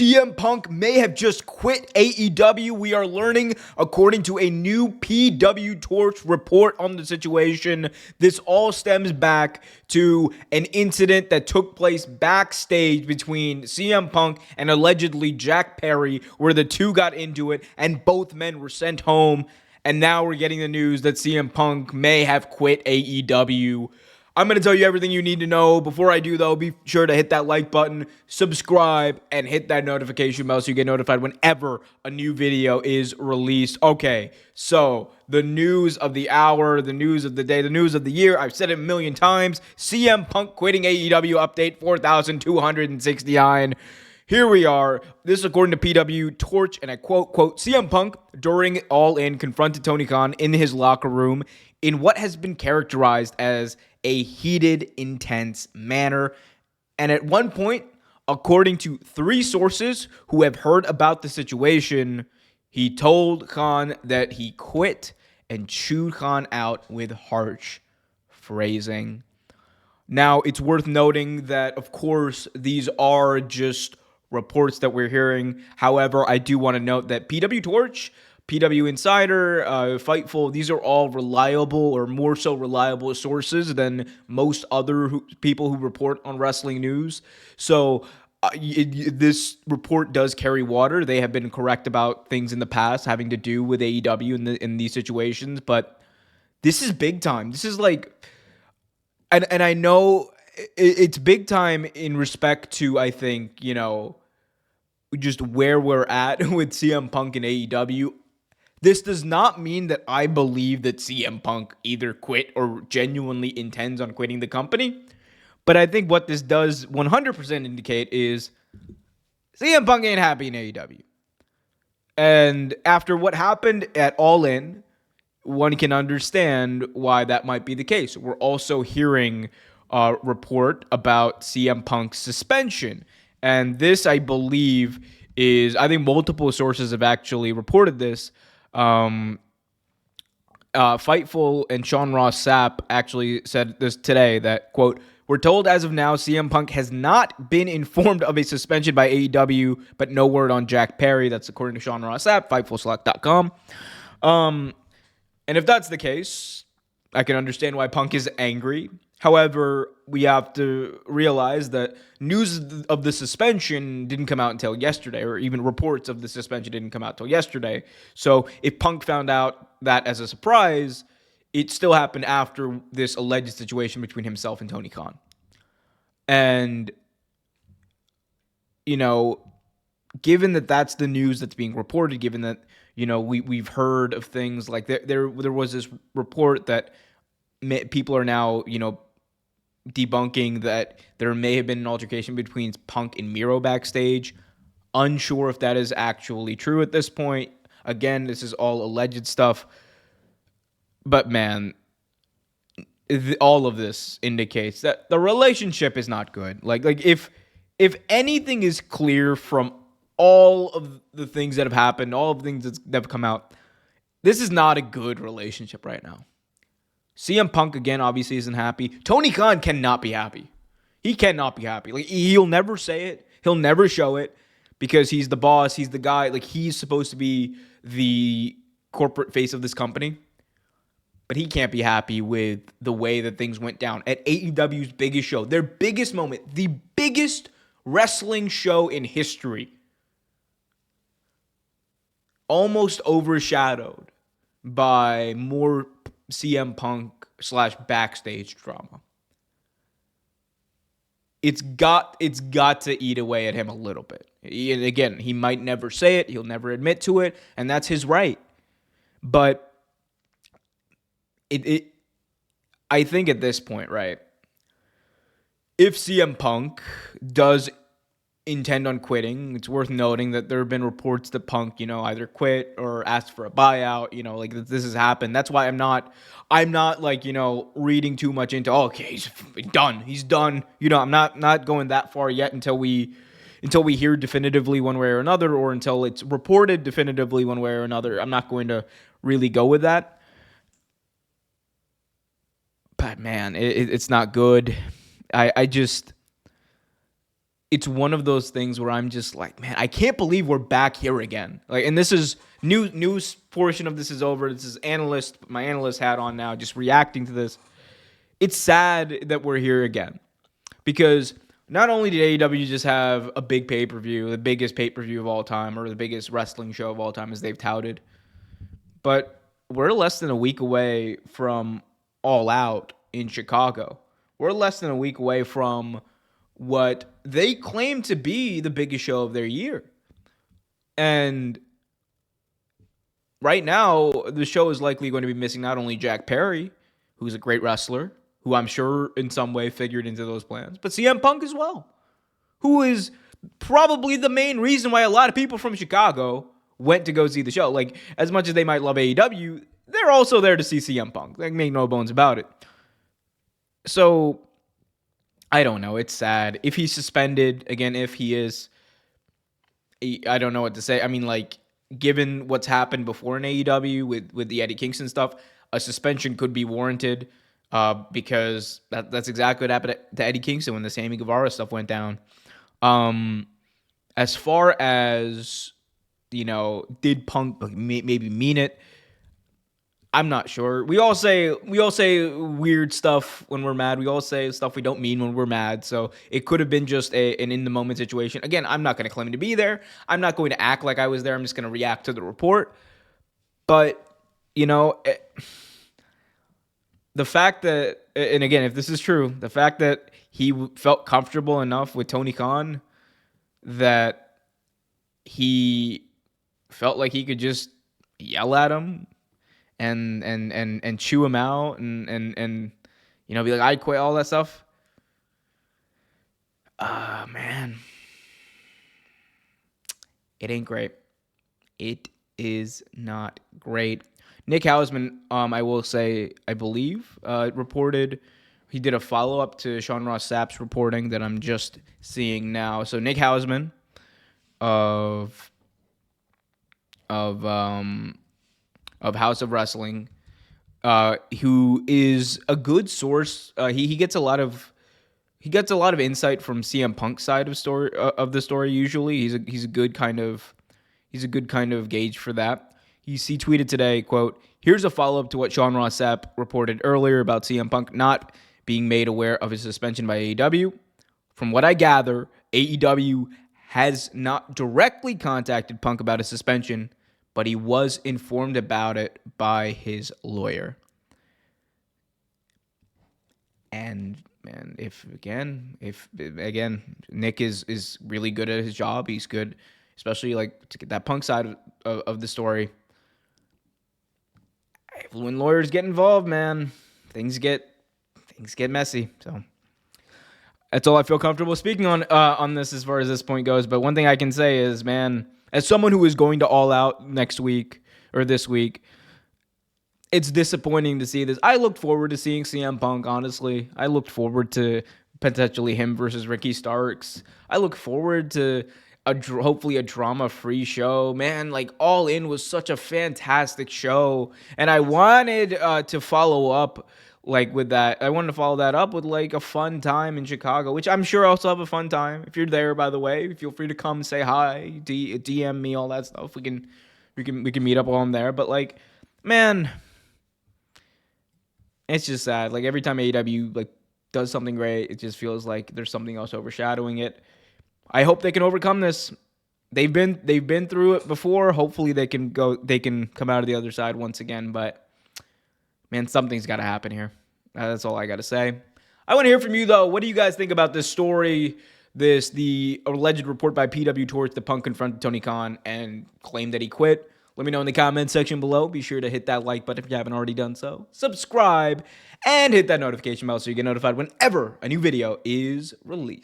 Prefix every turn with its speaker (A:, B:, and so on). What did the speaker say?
A: CM Punk may have just quit AEW. We are learning, according to a new PW Torch report on the situation. This all stems back to an incident that took place backstage between CM Punk and allegedly Jack Perry, where the two got into it and both men were sent home. And now we're getting the news that CM Punk may have quit AEW. I'm going to tell you everything you need to know. Before I do, though, be sure to hit that like button, subscribe, and hit that notification bell so you get notified whenever a new video is released. Okay, so the news of the hour, the news of the day, the news of the year. I've said it a million times. CM Punk quitting AEW update 4,269. Here we are. This is according to PW Torch, and I quote, CM Punk, during All In, confronted Tony Khan in his locker room in what has been characterized as a heated, intense manner. And at one point, according to 3 sources who have heard about the situation, he told Khan that he quit and chewed Khan out with harsh phrasing. Now, it's worth noting that, of course, these are just reports that we're hearing. However, I do want to note that PW Torch, PW Insider, Fightful, these are all reliable or more so reliable sources than most other people who report on wrestling news. So this report does carry water. They have been correct about things in the past having to do with AEW in these situations, but this is big time. This is like, and I know it's big time in respect to, I think, just where we're at with CM Punk and AEW. This does not mean that I believe that CM Punk either quit or genuinely intends on quitting the company. But I think what this does 100% indicate is CM Punk ain't happy in AEW. And after what happened at All In, one can understand why that might be the case. We're also hearing a report about CM Punk's suspension. And this, I believe, I think multiple sources have actually reported this. Fightful and Sean Ross Sapp actually said this today that, quote, we're told as of now CM Punk has not been informed of a suspension by AEW, but no word on Jack Perry. That's according to Sean Ross Sapp, FightfulSelect.com. And if that's the case, I can understand why Punk is angry. However, we have to realize that news of the suspension didn't come out until yesterday, or even reports of the suspension didn't come out until yesterday. So if Punk found out that as a surprise, it still happened after this alleged situation between himself and Tony Khan. And, given that that's the news that's being reported, given that, we've heard of things like there was this report that people are now, debunking that there may have been an altercation between Punk and Miro backstage. Unsure if that is actually true at this point. Again, this is all alleged stuff. But man, all of this indicates that the relationship is not good. Like if anything is clear from all of the things that have happened, all of the things that have come out, this is not a good relationship right now. CM Punk, again, obviously isn't happy. Tony Khan cannot be happy. He cannot be happy. Like, he'll never say it. He'll never show it because he's the boss. He's the guy. Like, he's supposed to be the corporate face of this company. But he can't be happy with the way that things went down at AEW's biggest show. Their biggest moment. The biggest wrestling show in history. Almost overshadowed by more CM Punk / backstage drama. It's got to eat away at him a little bit. And again, he might never say it. He'll never admit to it. And that's his right. But I think at this point, right, if CM Punk does intend on quitting, it's worth noting that there have been reports that Punk, either quit or asked for a buyout, like this has happened. That's why I'm not like, reading too much into, okay, he's done. I'm not going that far yet until we hear definitively one way or another, or until it's reported definitively one way or another. I'm not going to really go with that. But man, it's not good. I just it's one of those things where I'm just like, man, I can't believe we're back here again. Like, and this is news portion of this is over. This is my analyst hat on now, just reacting to this. It's sad that we're here again because not only did AEW just have a big pay-per-view, the biggest pay-per-view of all time, or the biggest wrestling show of all time, as they've touted, but we're less than a week away from All Out in Chicago. We're less than a week away from what they claim to be the biggest show of their year. And right now, the show is likely going to be missing not only Jack Perry, who's a great wrestler, who I'm sure in some way figured into those plans, but CM Punk as well, who is probably the main reason why a lot of people from Chicago went to go see the show. Like, as much as they might love AEW, they're also there to see CM Punk. Like, make no bones about it. So, I don't know. It's sad. If he's suspended, again, if he is, I don't know what to say. I mean, like, given what's happened before in AEW with the Eddie Kingston stuff, a suspension could be warranted because that's exactly what happened to Eddie Kingston when the Sammy Guevara stuff went down. As far as, did Punk maybe mean it? I'm not sure. We all say weird stuff when we're mad. We all say stuff we don't mean when we're mad. So it could have been just an in-the-moment situation. Again, I'm not going to claim to be there. I'm not going to act like I was there. I'm just going to react to the report. But, the fact that, and again, if this is true, the fact that he felt comfortable enough with Tony Khan that he felt like he could just yell at him and chew him out and be like, I quit, all that stuff. Man. It ain't great. It is not great. Nick Hausman, I will say, I believe, reported, he did a follow-up to Sean Ross Sapp's reporting that I'm just seeing now. So Nick Hausman of House of Wrestling, who is a good source. He gets a lot of insight from CM Punk's side of the story. Usually, he's a good kind of gauge for that. He tweeted today, quote, "Here's a follow-up to what Sean Ross Sapp reported earlier about CM Punk not being made aware of his suspension by AEW. From what I gather, AEW has not directly contacted Punk about his suspension, but he was informed about it by his lawyer." And man, if Nick is really good at his job, he's good, especially like to get that Punk side of the story. When lawyers get involved, man, things get messy. So that's all I feel comfortable speaking on this as far as this point goes. But one thing I can say is, man, as someone who is going to All Out next week or this week, it's disappointing to see this. I looked forward to seeing CM Punk, honestly. I looked forward to potentially him versus Ricky Starks. I look forward to hopefully a drama-free show. Man, like, All In was such a fantastic show. And I wanted to follow up with that. I wanted to follow that up with like a fun time in Chicago, which I'm sure I'll also have a fun time. If you're there, by the way, feel free to come say hi, DM me, all that stuff. We can meet up while I'm there. But like, man, it's just sad. Like, every time AEW does something great, it just feels like there's something else overshadowing it. I hope they can overcome this. They've been through it before. Hopefully they can come out of the other side once again. But man, something's got to happen here. That's all I got to say. I want to hear from you, though. What do you guys think about this story? The alleged report by PW Torch that Punk confronted Tony Khan and claimed that he quit. Let me know in the comments section below. Be sure to hit that like button if you haven't already done so. Subscribe and hit that notification bell so you get notified whenever a new video is released.